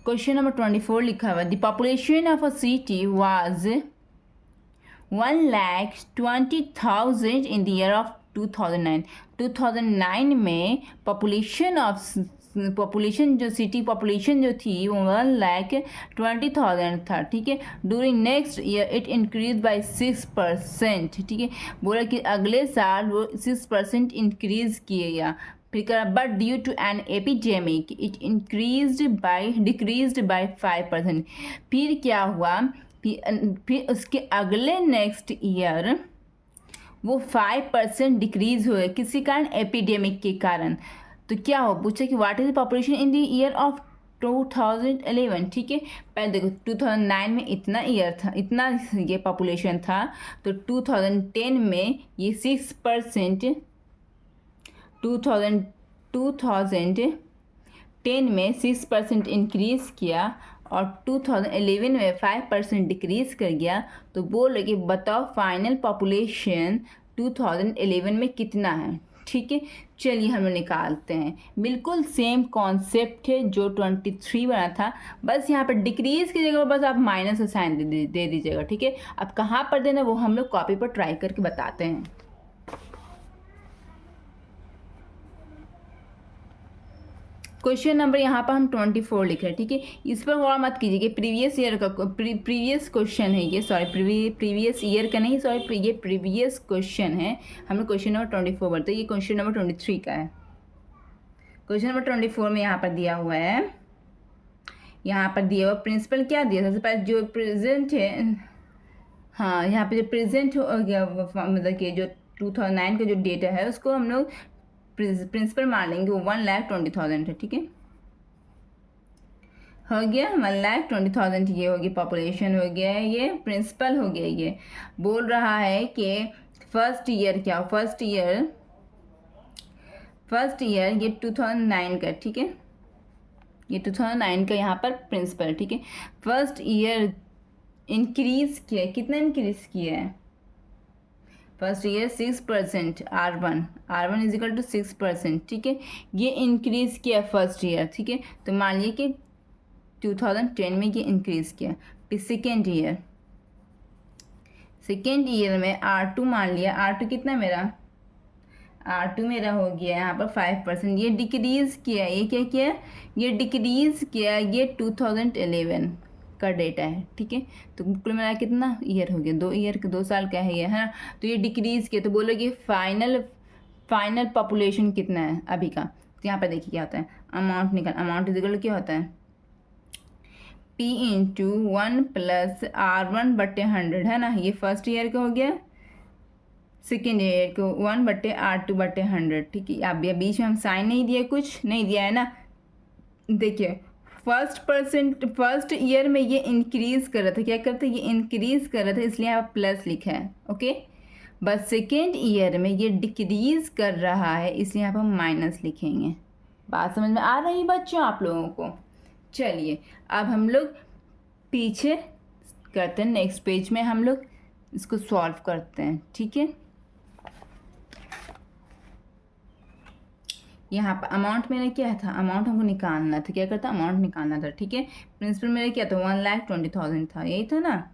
Question number 24 लिखा हुआ, the population of a city was 1,20,000 in the year of 2009। 2009 में population जो city population जो थी वो 1,20,000 था, ठीक है। During next year it increase by 6%, ठीक है। बोला कि अगले साल वो 6% इंक्रीज किया, फिर but due to an epidemic it decreased by 5%। फिर क्या हुआ, फिर उसके अगले नेक्स्ट ईयर वो 5% डिक्रीज हुए, किसी कारण, एपिडेमिक के कारण। तो क्या हो, पूछा कि what is the population in the year of 2011, ठीक है। पहले देखो 2009 में इतना ईयर था, इतना ये पॉपुलेशन था, तो 2010 में ये 6%, 2010 में 6% इंक्रीज किया और 2011 में 5% डिक्रीज कर गया। तो बोल रहे कि बताओ फाइनल पॉपुलेशन 2011 में कितना है, ठीक है। चलिए हम निकालते हैं। बिल्कुल सेम कॉन्सेप्ट है जो 23 बना था, बस यहाँ पर डिक्रीज की जगह बस आप माइनस का साइन दे दीजिएगा, ठीक है। अब कहाँ पर देना वो हम लोग कॉपी पर ट्राई करके बताते हैं। क्वेश्चन नंबर यहाँ पर हम 24 लिख रहे हैं, ठीक है। इस पर गौर मत कीजिए, प्रीवियस ईयर का प्रीवियस क्वेश्चन है ये, सॉरी प्रीवियस ईयर का नहीं, सॉरी ये प्रीवियस क्वेश्चन है। हमने क्वेश्चन नंबर 24 बढ़ते, ये क्वेश्चन नंबर 23 का है। क्वेश्चन नंबर 24 में यहाँ पर दिया हुआ है, यहाँ पर दिया हुआ प्रिंसिपल क्या दिया, सबसे पहले जो प्रेजेंट है, हाँ यहाँ पे जो प्रेजेंट हो गया, मतलब कि जो 2009 का जो डेटा है उसको हम लोग प्रिंसिपल मान लेंगे, वो 1,20,000 है, ठीक है। हो गया 1,20,000, ये होगी पॉपुलेशन, हो गया है, ये प्रिंसिपल हो गया। ये बोल रहा है कि फर्स्ट ईयर क्या, फर्स्ट ईयर ये 2009 का, ठीक है। ये 2009 का यहाँ पर प्रिंसिपल, ठीक है। फर्स्ट ईयर इंक्रीज किया, कितना इंक्रीज किया है, first year 6%, R1 is equal to 6%, ठीक है। ये इंक्रीज किया फर्स्ट ईयर, ठीक है। तो मान लीजिए कि 2010 में ये इंक्रीज किया। फिर सेकेंड ईयर में R2 मान लिया, R2 कितना मेरा, R2 मेरा हो गया यहाँ पर 5%, ये डिक्रीज किया, ये क्या किया, ये डिक्रीज किया, ये 2011 का डेटा है, ठीक है। तो कुल मिला कितना ईयर हो गया, 2 ईयर का, 2 साल का है ये, है ना। तो ये डिक्रीज किया, तो बोलो कि फाइनल पॉपुलेशन कितना है अभी का। तो यहाँ पर देखिए क्या होता है, अमाउंट निकाल, अमाउंट इक्वल क्या होता है, P इंटू 1 प्लस R1/100, है ना। ये फर्स्ट ईयर का हो गया, सेकेंड ईयर को 1/R2/100, ठीक है। अब बीच में हम साइन नहीं दिया, कुछ नहीं दिया है ना। देखिए फर्स्ट ईयर में ये इंक्रीज कर रहा था, क्या करता है, ये इंक्रीज कर रहा था, इसलिए यहाँ प्लस लिखा है, ओके। बस सेकेंड ईयर में ये डिक्रीज कर रहा है, इसलिए यहाँ पर हम माइनस लिखेंगे। बात समझ में आ रही है बच्चों आप लोगों को। चलिए अब हम लोग पीछे करते हैं, नेक्स्ट पेज में हम लोग इसको सॉल्व करते हैं, ठीक है। यहाँ पर अमाउंट मेरा क्या था, अमाउंट हमको निकालना था, क्या करता, अमाउंट निकालना था, ठीक है। प्रिंसिपल मेरा क्या था, 1,20,000 था, यही था ना।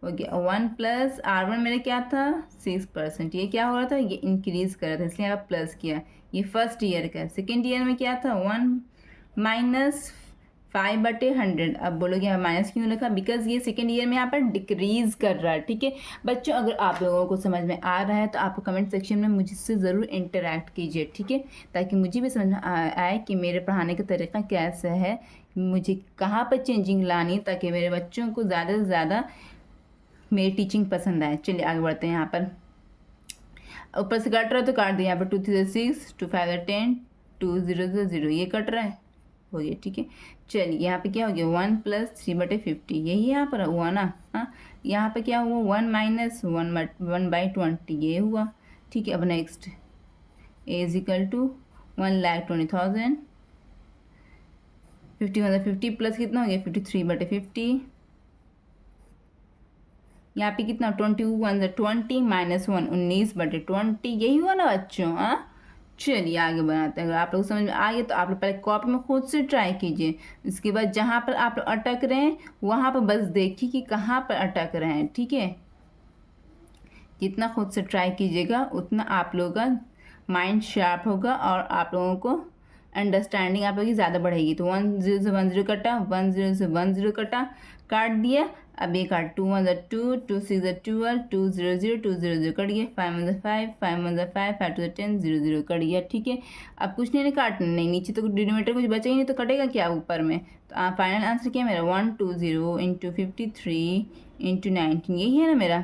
हो गया 1 प्लस R1 मेरा क्या था, 6%, ये क्या हो रहा था, ये इंक्रीज कर रहा था, इसलिए आप प्लस किया। ये फर्स्ट ईयर का है। सेकेंड ईयर में क्या था, 1 माइनस 5/100। अब बोलोगे यहाँ माइनस क्यों लिखा, बिकॉज ये सेकेंड ईयर में यहाँ पर डिक्रीज कर रहा है, ठीक है। बच्चों अगर आप लोगों को समझ में आ रहा है तो आप कमेंट सेक्शन में मुझसे ज़रूर इंटरेक्ट कीजिए, ठीक है, ताकि मुझे भी समझ में आए कि मेरे पढ़ाने का तरीका कैसा है, मुझे कहाँ पर चेंजिंग लानी, ताकि मेरे बच्चों को ज़्यादा से ज़्यादा मेरी टीचिंग पसंद आए। चलिए आगे बढ़ते हैं। यहाँ पर ऊपर से कट रहा है तो काट दिया, यहाँ पर 2 3 6, 2 5 10, 2 0 0, ये कट रहा है, हो गया, ठीक है। चलिए यहाँ पे क्या हो गया, 1 प्लस 3/50, यही यहाँ पर हुआ ना। हाँ यहाँ पे क्या हुआ, 1 माइनस 1/20, ये हुआ, ठीक है। अब next a is equal to 1,20,000, 50 plus कितना हो गया, 53/50, यहाँ पे कितना 21 20 माइनस 1 19/20, यही हुआ ना बच्चों। हाँ चलिए आगे बनाते हैं। अगर आप लोग समझ में आ गए तो आप लोग पहले कॉपी में खुद से ट्राई कीजिए। इसके बाद जहाँ पर आप लोग अटक रहे हैं वहाँ पर बस देखिए कि कहाँ पर अटक रहे हैं, ठीक है। जितना खुद से ट्राई कीजिएगा उतना आप लोगों का माइंड शार्प होगा और आप लोगों को अंडरस्टैंडिंग आप लोगों की ज़्यादा बढ़ेगी। तो 1 0 से 1 0 कटा, 1 0 से 1 0 कटा, काट दिया। अब ये काट 2 1 2, 2 6 12, 2 0 0, 2 0 0 कट गया, 5 1 5, 5 1 5, 5 2 10, 0 0 कट गया, ठीक है। अब कुछ नहीं काटना, नहीं नीचे तो डिनोमिनेटर कुछ बचा ही नहीं तो कटेगा क्या ऊपर में। तो फाइनल आंसर क्या है मेरा 120 इंटू 53 इंटू 19, यही है ना मेरा।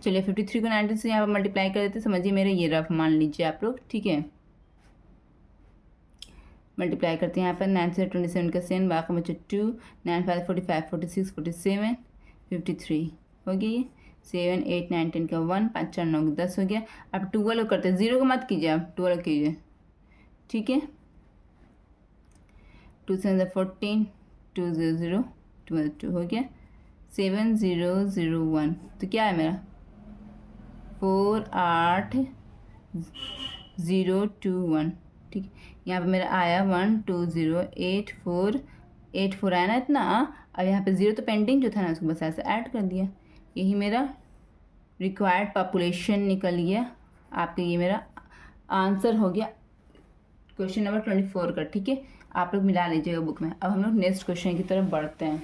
चलिए 53 को 19 से यहाँ पर मल्टीप्लाई कर देते, समझिए मेरा ये रफ मान लीजिए आप लोग, ठीक है। मल्टीप्लाई करते हैं यहाँ पर 9 से 27 का 7, बाकी बच्चे 2, 9 5 45 46 47 53 हो गया ये। 7 8 9 10 का 1, 5 4 9 10 हो गया। अब 12 करते हैं, 0 को मत कीजिए, आप 12 कीजिए, ठीक है। 2 7 14, 2 0 0 12 2 हो गया। 7 0 0 1 तो क्या है मेरा 4 8 0 2 1, ठीक है। यहाँ पे मेरा आया 1 2 0 8 4 8 4 आया ना इतना। अब यहाँ पे 0 तो पेंडिंग जो था ना उसको बस ऐसे ऐड कर दिया, यही मेरा रिक्वायर्ड पॉपुलेशन निकल गया। आपका ये मेरा आंसर हो गया क्वेश्चन नंबर 24 का, ठीक है। आप लोग मिला लीजिएगा बुक में। अब हम लोग नेक्स्ट क्वेश्चन की तरफ बढ़ते हैं।